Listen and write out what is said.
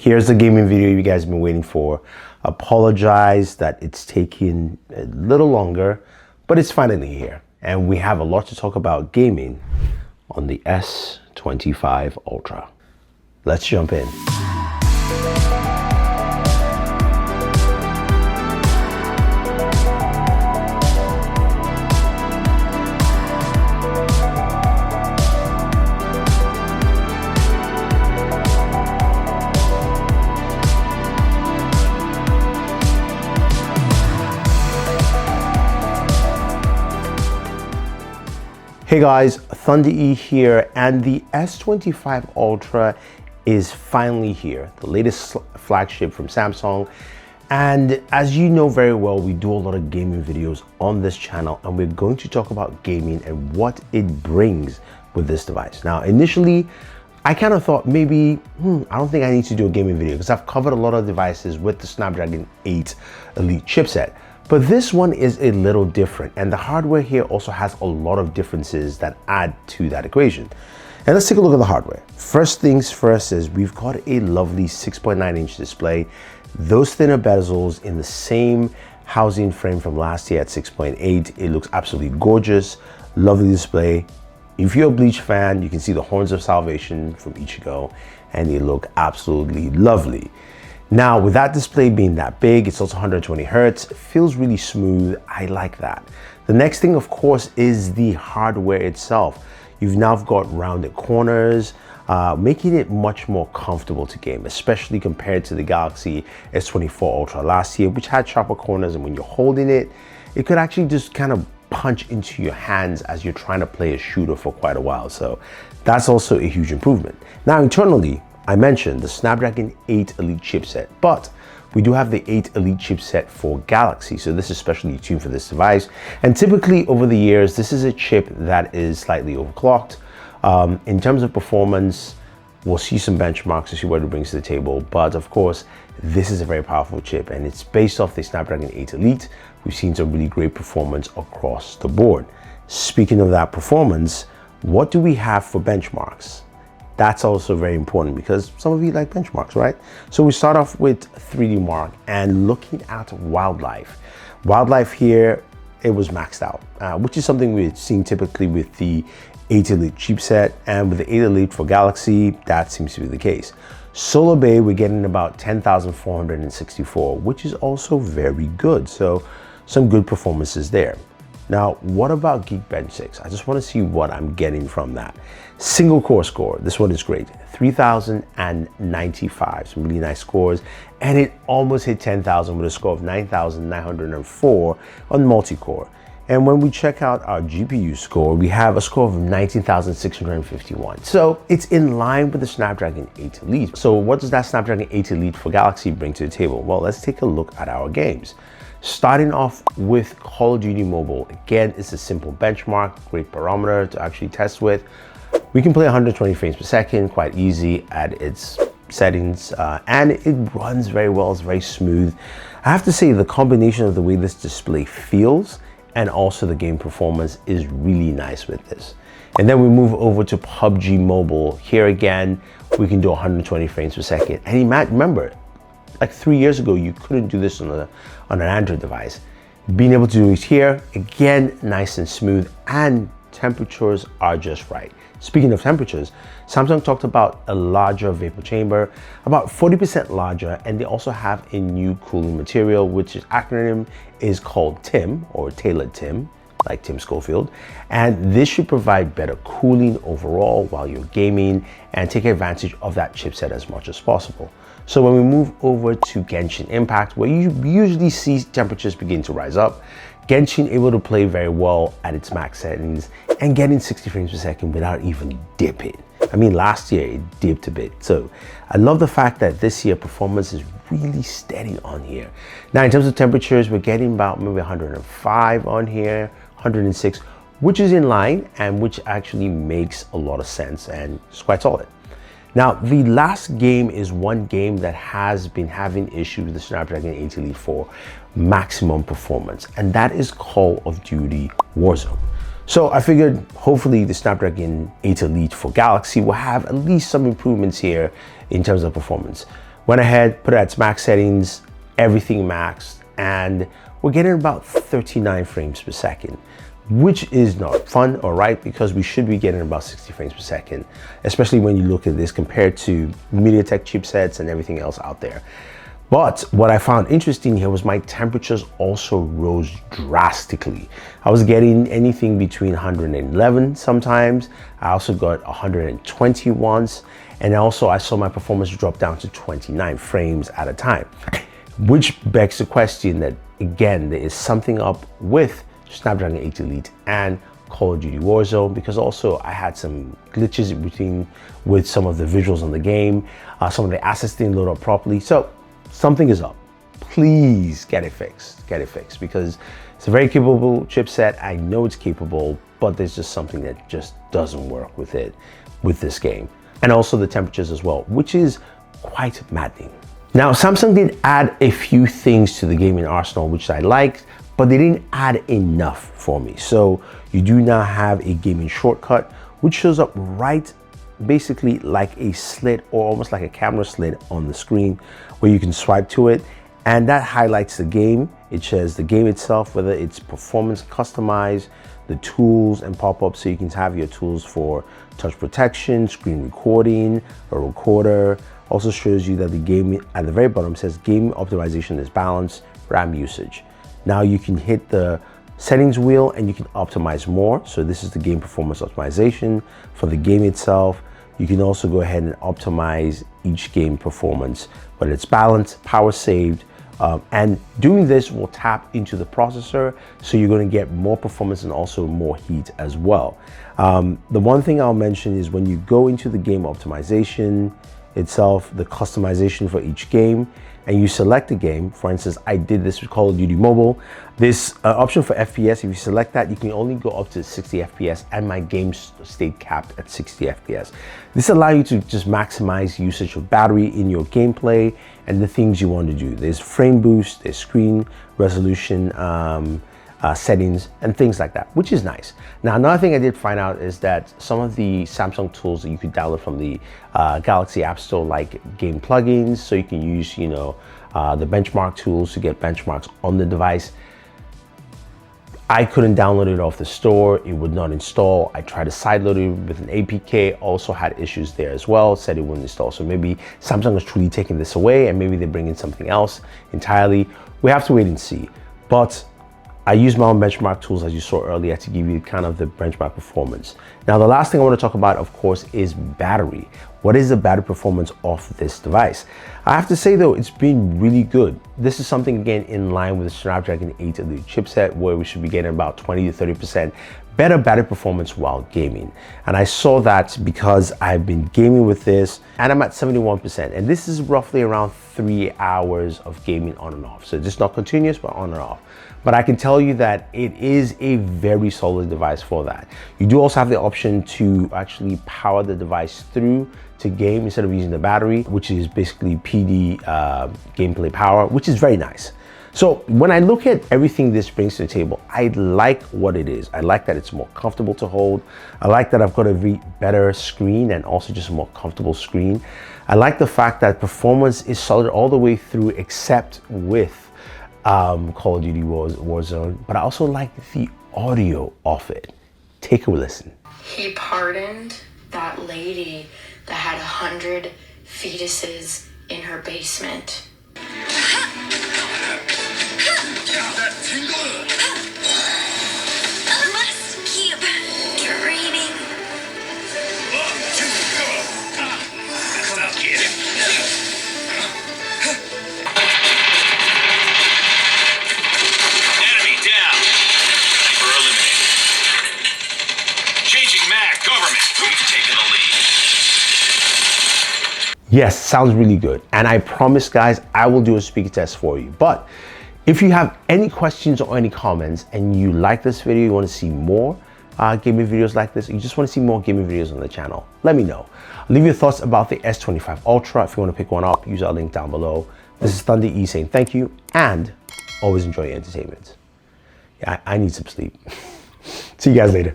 Here's the gaming video you guys have been waiting for. Apologize that it's taking a little longer, but it's finally here. And we have a lot to talk about gaming on the S25 Ultra. Let's jump in. Hey guys, Thunder E here, and the S25 Ultra is finally here, the latest flagship from Samsung. And as you know very well, we do a lot of gaming videos on this channel, and we're going to talk about gaming and what it brings with this device. Now, initially, I kind of thought maybe, I don't think I need to do a gaming video because I've covered a lot of devices with the Snapdragon 8 Elite chipset. But this one is a little different, and the hardware here also has a lot of differences that add to that equation. And let's take a look at the hardware. First things first is we've got a lovely 6.9-inch display, those thinner bezels in the same housing frame from last year at 6.8. It looks absolutely gorgeous, lovely display. If you're a Bleach fan, you can see the horns of salvation from Ichigo, and they look absolutely lovely. Now, with that display being that big, it's also 120 Hertz, it feels really smooth. I like that. The next thing, of course, is the hardware itself. You've now got rounded corners, making it much more comfortable to game, especially compared to the Galaxy S24 Ultra last year, which had sharper corners, and when you're holding it, it could actually just kind of punch into your hands as you're trying to play a shooter for quite a while. So that's also a huge improvement. Now, internally, I mentioned the Snapdragon 8 Elite chipset, but we do have the 8 Elite chipset for Galaxy, so this is specially tuned for this device. And typically over the years, this is a chip that is slightly overclocked. In terms of performance, we'll see some benchmarks to see what it brings to the table, but of course, this is a very powerful chip, and it's based off the Snapdragon 8 Elite. We've seen some really great performance across the board. Speaking of that performance, what do we have for benchmarks? That's also very important because some of you like benchmarks, right? So we start off with 3D Mark and looking at wildlife. Wildlife here, it was maxed out, which is something we've seen typically with the 8 Elite chipset, and with the 8 Elite for Galaxy, that seems to be the case. Solar Bay, we're getting about 10,464, which is also very good. So some good performances there. Now, what about Geekbench 6? I just want to see what I'm getting from that. Single core score, this one is great, 3,095, some really nice scores, and it almost hit 10,000 with a score of 9,904 on multi-core. And when we check out our GPU score, we have a score of 19,651. So it's in line with the Snapdragon 8 Elite. So what does that Snapdragon 8 Elite for Galaxy bring to the table? Well, let's take a look at our games. Starting off with Call of Duty Mobile. Again, it's a simple benchmark, great barometer to actually test with. We can play 120 frames per second, quite easy at its settings, and it runs very well, it's very smooth. I have to say the combination of the way this display feels and also the game performance is really nice with this. And then we move over to PubG Mobile. Here again, we can do 120 frames per second. And remember, like 3 years ago, you couldn't do this on an Android device. Being able to do it here, again, nice and smooth, and temperatures are just right. Speaking of temperatures, Samsung talked about a larger vapor chamber, about 40% larger, and they also have a new cooling material, which its acronym is called TIM, or Tailored TIM, like Tim Schofield. And this should provide better cooling overall while you're gaming and take advantage of that chipset as much as possible. So when we move over to Genshin Impact, where you usually see temperatures begin to rise up, Genshin able to play very well at its max settings and getting 60 frames per second without even dipping. I mean, last year it dipped a bit. So I love the fact that this year performance is really steady on here. Now, in terms of temperatures, we're getting about maybe 105 on here, 106, which is in line and which actually makes a lot of sense and it's quite solid. Now, the last game is one game that has been having issues with the Snapdragon 8 Elite for maximum performance, and that is Call of Duty Warzone. So I figured hopefully the Snapdragon 8 Elite for Galaxy will have at least some improvements here in terms of performance. Went ahead, put it at its max settings, everything maxed, and we're getting about 39 frames per second, which is not fun, all right, because we should be getting about 60 frames per second, especially when you look at this compared to MediaTek chipsets and everything else out there. But what I found interesting here was my temperatures also rose drastically. I was getting anything between 111 sometimes. I also got 120 once. And also I saw my performance drop down to 29 frames at a time, which begs the question that, again, there is something up with Snapdragon 8 Elite and Call of Duty Warzone, because also I had some glitches with some of the visuals on the game. Some of the assets didn't load up properly. So something is up. Please get it fixed, because it's a very capable chipset. I know it's capable, but there's just something that just doesn't work with it, with this game. And also the temperatures as well, which is quite maddening. Now, Samsung did add a few things to the gaming arsenal, which I liked, but they didn't add enough for me. So you do now have a gaming shortcut, which shows up right basically like a slit, or almost like a camera slit on the screen, where you can swipe to it, and that highlights the game. It says the game itself, whether it's performance customized, the tools and pop-ups, so you can have your tools for touch protection, screen recording, a recorder. Also shows you that the game at the very bottom says game optimization is balanced, RAM usage. Now you can hit the settings wheel and you can optimize more. So this is the game performance optimization for the game itself. You can also go ahead and optimize each game performance, whether it's balanced, power saved, and doing this will tap into the processor, so you're going to get more performance and also more heat as well. The one thing I'll mention is when you go into the game optimization itself, the customization for each game, and you select a game. For instance, I did this with Call of Duty Mobile. This option for FPS, if you select that, you can only go up to 60 FPS, and my game stayed capped at 60 FPS. This allows you to just maximize usage of battery in your gameplay and the things you want to do. There's frame boost, there's screen resolution settings, and things like that, which is nice. Now, another thing I did find out is that some of the Samsung tools that you could download from the Galaxy App Store, like game plugins, so you can use, the benchmark tools to get benchmarks on the device. I couldn't download it off the store. It would not install. I tried to sideload it with an APK, also had issues there as well, said it wouldn't install. So maybe Samsung is truly taking this away, and maybe they bring in something else entirely. We have to wait and see. But I use my own benchmark tools, as you saw earlier, to give you kind of the benchmark performance. Now, the last thing I want to talk about, of course, is battery. What is the battery performance of this device? I have to say, though, it's been really good. This is something, again, in line with the Snapdragon 8 Elite chipset, where we should be getting about 20 to 30% better battery performance while gaming. And I saw that because I've been gaming with this, and I'm at 71%. And this is roughly around 3 hours of gaming on and off. So just not continuous, but on and off. But I can tell you that it is a very solid device for that. You do also have the option to actually power the device through to game instead of using the battery, which is basically PD gameplay power, which is very nice. So when I look at everything this brings to the table, I like what it is. I like that it's more comfortable to hold. I like that I've got a better screen and also just a more comfortable screen. I like the fact that performance is solid all the way through, except with Call of Duty Warzone, but I also like the audio of it. Take a listen. He pardoned that lady that had 100 fetuses in her basement. I must keep dreaming. Enemy down. Sniper eliminated. Changing mag. Government. We've taken the lead. Yes, sounds really good. And I promise, guys, I will do a speaker test for you. But if you have any questions or any comments and you like this video, you want to see more gaming videos like this, you just want to see more gaming videos on the channel, let me know. Leave your thoughts about the S25 Ultra. If you want to pick one up, use our link down below. This is Thunder E saying thank you, and always enjoy your entertainment. Yeah, I need some sleep. See you guys later.